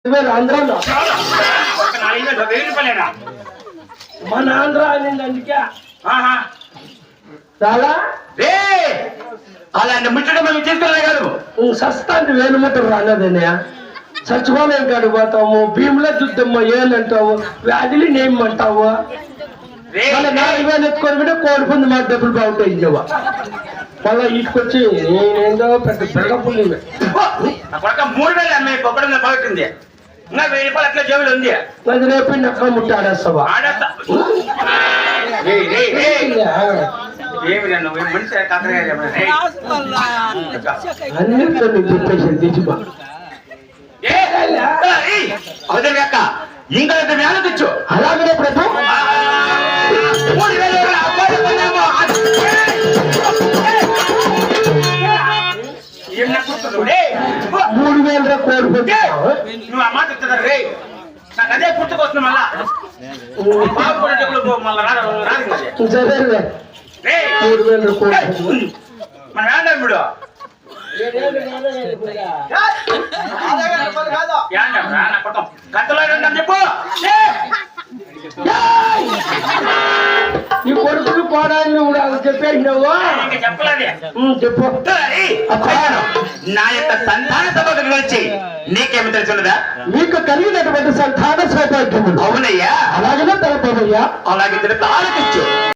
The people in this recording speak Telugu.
ఆంధ్రాలో మన ఆంధ్ర అనింది అందుకే చాలా అలాంటి ముట్టడం మేము తీసుకునే కాదు సస్తాంటి వేలుముట్టరు రాలేదనే చచ్చిపోలేం కాడికి పోతాము భీములో దుద్దమ్మ ఏలంటావు వ్యాధులు నేమంటావు నాలుగు వేలు ఎత్తుకొని కూడా కోడిపుంది మా డబ్బులు బాగుంటాయి ఇవ్వ మళ్ళా ఇటుకొచ్చి నేనేందో పెద్ద బిల్డపుల్ని 3000 అమ్మాయి పొక్కడం బాగుంటుంది ఇంకా 1000 రూపాయలు అట్లా జేబులు ఉంది అది రేపు అక్కడ ముట్టాడేస్తావా అన్నిట్లో నీకు చెప్పేసి తెచ్చిపో అక్క ఇంకా వేల తెచ్చు అలాగనే ప్రభు 3000 కోడిపోతే నువ్వు ఆ మాట చెప్తా రే నాకు అదే గుర్తుకొస్తుంది మళ్ళా మళ్ళా సరే 3000 కోడి మన వేండా ఇప్పుడు కత్తలో చెప్పు ఈ కొడుకులు పోరాన్ని చెప్పేసినావు చెప్పు నా యొక్క సంతాన సౌభాగ్యం వచ్చి నీకేమి తెలుసున్నదా మీకు కలిగినటువంటి సంతాన సౌభాగ్యం అవునయ్యా అలాగనే తెలుపదయ్యా అలాగే తెలుపు ఆలోచించు